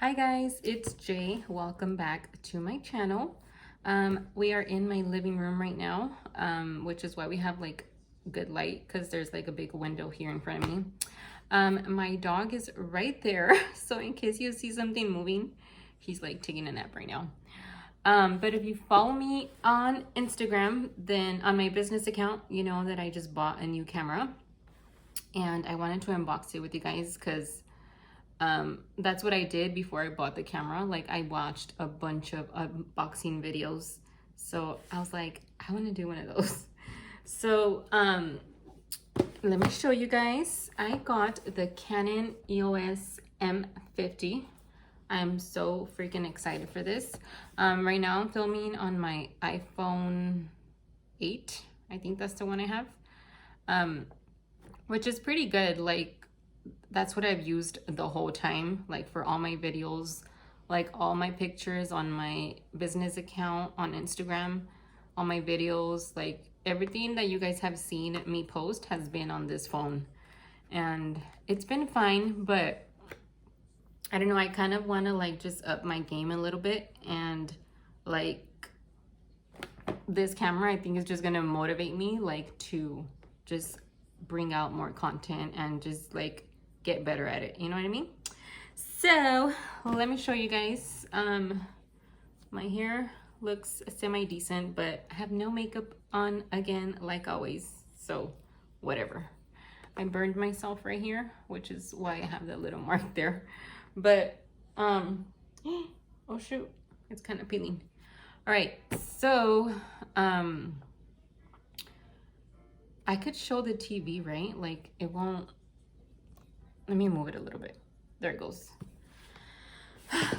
Hi guys, it's Jay. Welcome back to my channel. We are in my living room right now, which is why we have like good light because there's like a big window here in front of me. My dog is right there, so in case you see something moving, he's like taking a nap right now. But if you follow me on Instagram, then on my business account, you know that I just bought a new camera and I wanted to unbox it with you guys because that's what I did before I bought the camera. Like I watched a bunch of unboxing videos. So I was like, I want to do one of those. So let me show you guys. I got the Canon EOS M50. I'm so freaking excited for this. Right now I'm filming on my iPhone 8. I think that's the one I have. Which is pretty good. Like that's what I've used the whole time, like for all my videos, like all my pictures on my business account on Instagram, all my videos, like everything that you guys have seen me post has been on this phone. And it's been fine, but I don't know, I kind of want to like just up my game a little bit, and like this camera I think is just gonna motivate me like to just bring out more content and just like get better at it, you know what I mean? So let me show you guys. My hair looks semi-decent, but I have no makeup on again like always, so whatever. I burned myself right here, which is why I have that little mark there. But oh shoot, it's kind of peeling. All right, so I could show the TV, right? Like it won't. Let me move it a little bit. There it goes.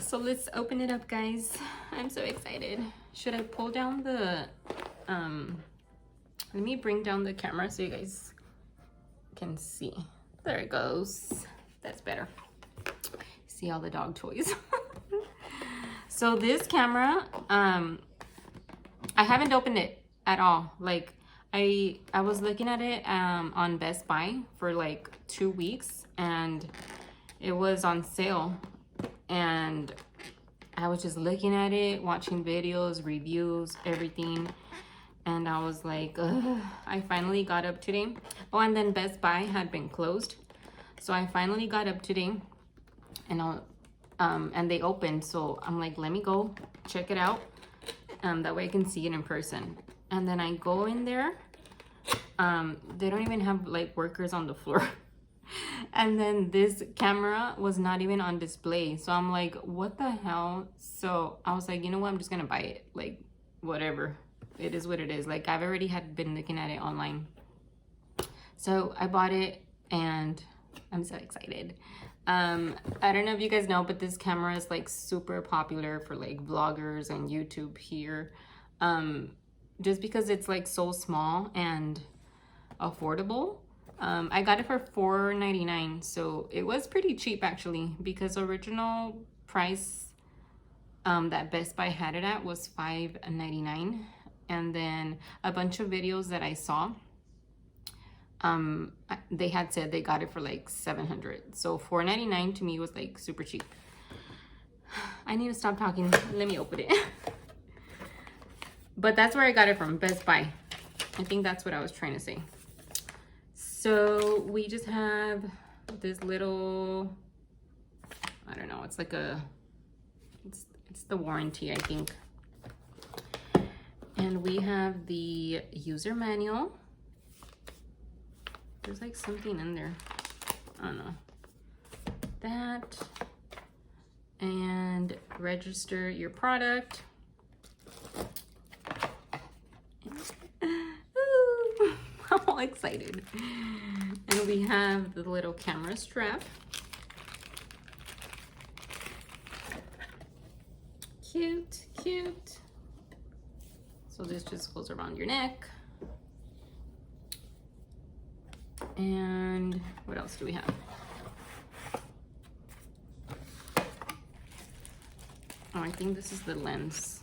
So let's open it up, guys. I'm so excited. Should I pull down the let me bring down the camera so you guys can see. There it goes. That's better. See all the dog toys. So this camera, I haven't opened it at all. Like I was looking at it on Best Buy for like 2 weeks, and it was on sale, and I was just looking at it, watching videos, reviews, everything, and I was like, ugh. I finally got up today. Oh, and then Best Buy had been closed, so I finally got up today, and they opened, so I'm like, let me go check it out, that way I can see it in person. And then I go in there, they don't even have like workers on the floor. And then this camera was not even on display, so I'm like, what the hell? So I was like, you know what, I'm just gonna buy it. Like whatever, it is what it is. Like I've already had been looking at it online, so I bought it and I'm so excited. I don't know if you guys know, but this camera is like super popular for like vloggers and YouTube here, just because it's like so small and affordable. I got it for $4.99, so it was pretty cheap actually, because original price that Best Buy had it at was $5.99, and then a bunch of videos that I saw, they had said they got it for like $700, so $4.99 to me was like super cheap. I need to stop talking. Let me open it. But that's where I got it from, Best Buy. I think that's what I was trying to say. So we just have this little, I don't know, it's like a, it's the warranty, I think. And we have the user manual. There's like something in there. I don't know. That. And register your product. Ooh, I'm all excited. And we have the little camera strap. Cute, cute. So this just goes around your neck. And what else do we have? Oh, I think this is the lens.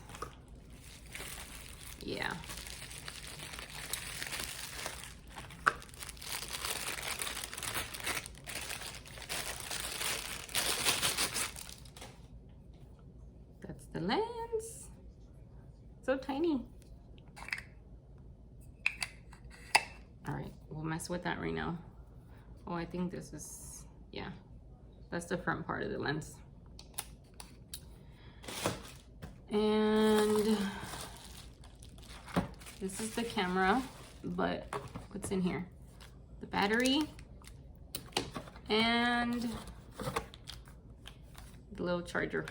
Yeah. the lens. So tiny. All right, we'll mess with that right now. Oh, I think this is, yeah, that's the front part of the lens. And this is the camera, but what's in here? The battery and the little charger.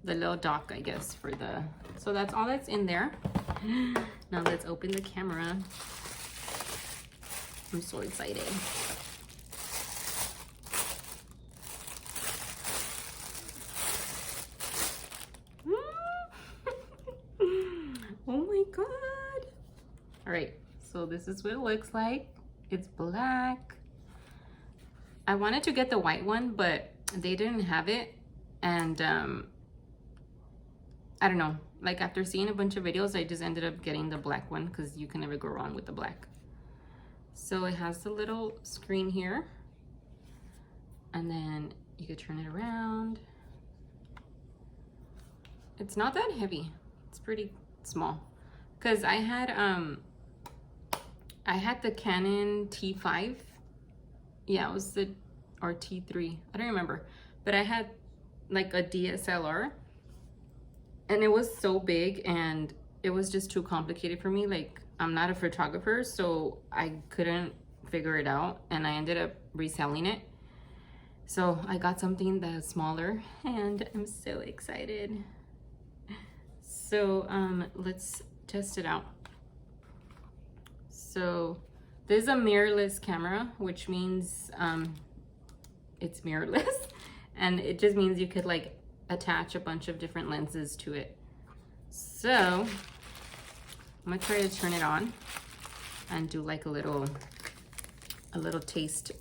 The little dock, I guess, for the, so that's all that's in there. Now let's open the camera. I'm so excited. Oh my God. All right, so this is what it looks like. It's black. I wanted to get the white one, but they didn't have it. And I don't know, like after seeing a bunch of videos, I just ended up getting the black one because you can never go wrong with the black. So it has the little screen here, and then you could turn it around. It's not that heavy. It's pretty small. Cause I had the Canon T5. Yeah, it was the, or T3. I don't remember. But I had like a DSLR, and it was so big and it was just too complicated for me. Like, I'm not a photographer, so I couldn't figure it out, and I ended up reselling it. So I got something that's smaller, and I'm so excited. So let's test it out. So this is a mirrorless camera, which means it's mirrorless, and it just means you could like attach a bunch of different lenses to it. So I'm gonna try to turn it on and do like a little taste.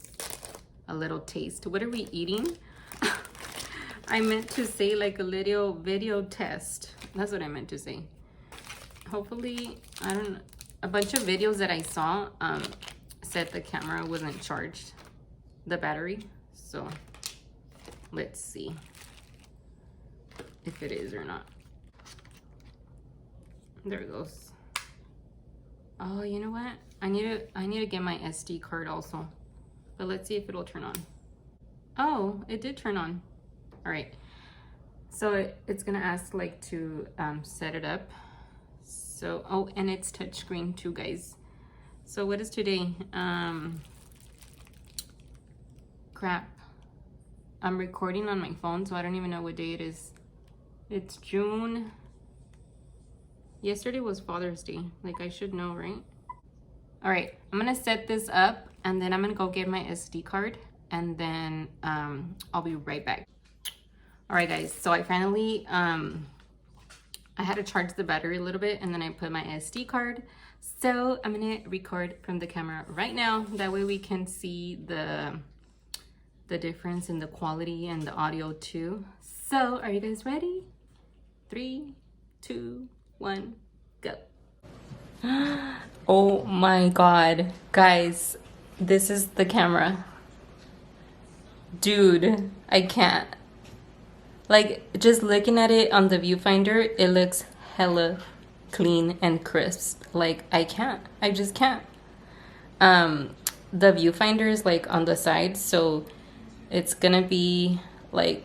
What are we eating? I meant to say like a little video test. That's what I meant to say. Hopefully, I don't know. A bunch of videos that I saw said the camera wasn't charged, the battery. So let's see if it is or not. There it goes. Oh, you know what? I need to get my SD card also. But let's see if it'll turn on. Oh, it did turn on. All right. So it's gonna ask like to set it up. So, oh, and it's touchscreen too, guys. So what is today? Crap. I'm recording on my phone, so I don't even know what day it is. It's June. Yesterday was Father's Day. Like, I should know, right? All right, I'm gonna set this up, and then I'm gonna go get my SD card, and then I'll be right back. All right, guys, so I finally, I had to charge the battery a little bit, and then I put my SD card. So I'm gonna record from the camera right now. That way we can see the difference in the quality and the audio too. So are you guys ready? 3, 2, 1, go. Oh my God, guys, this is the camera. Dude, I can't. Like, just looking at it on the viewfinder, it looks hella clean and crisp. Like, I just can't. The viewfinder is like on the side, so it's gonna be like,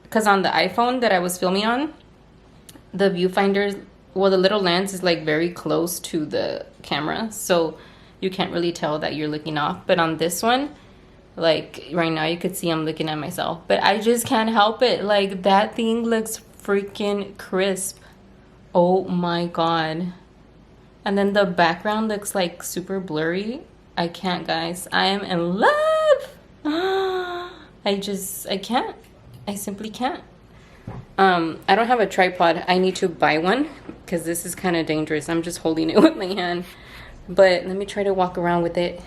cause on the iPhone that I was filming on, the viewfinder, well, the little lens is like very close to the camera, so you can't really tell that you're looking off. But on this one, like right now, you could see I'm looking at myself, but I just can't help it. Like, that thing looks freaking crisp. Oh my God. And then the background looks like super blurry. I can't, guys. I am in love. I can't. I simply can't. I don't have a tripod. I need to buy one because this is kind of dangerous. I'm just holding it with my hand. But let me try to walk around with it.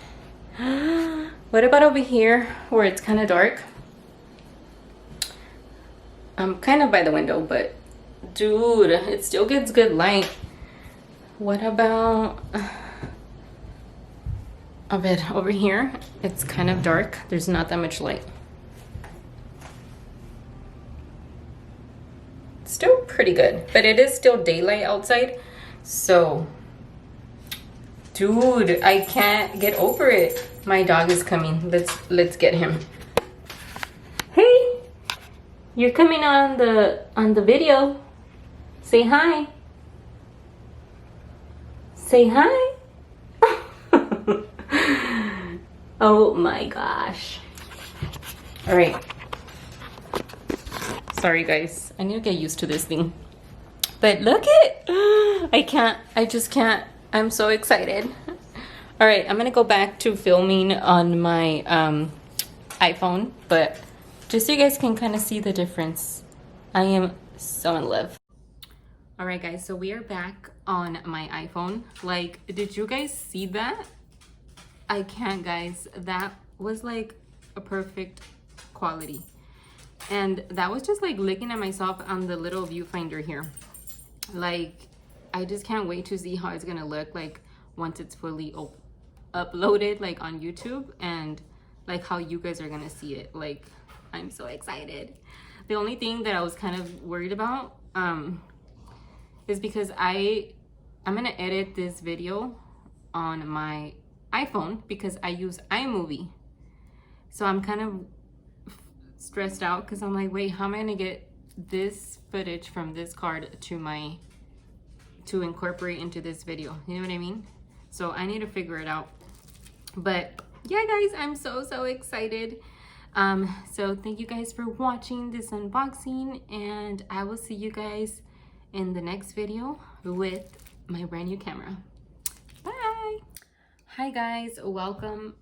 What about over here where it's kind of dark? I'm kind of by the window, but dude, it still gets good light. What about a bit over here? It's kind of dark. There's not that much light. still pretty good, but it is still daylight outside. So, dude, I can't get over it. My dog is coming. Let's get him. Hey, you're coming on the video. Say hi. Say hi. Oh my gosh. All right. Sorry guys, I need to get used to this thing. But look it. I just can't. I'm so excited. All right, I'm gonna go back to filming on my iPhone, but just so you guys can kind of see the difference. I am so in love. All right guys, so we are back on my iPhone. Like, did you guys see that? I can't, guys. That was like a perfect quality. And that was just like looking at myself on the little viewfinder here. Like, I just can't wait to see how it's gonna look like once it's fully uploaded like on YouTube, and like how you guys are gonna see it. Like, I'm so excited. The only thing that I was kind of worried about is because I'm gonna edit this video on my iPhone because I use iMovie. So I'm kind of stressed out because I'm like, wait, how am I gonna get this footage from this card to incorporate into this video? You know what I mean? So I need to figure it out. But yeah guys, I'm so excited. So thank you guys for watching this unboxing, and I will see you guys in the next video with my brand new camera. Bye. Hi guys, welcome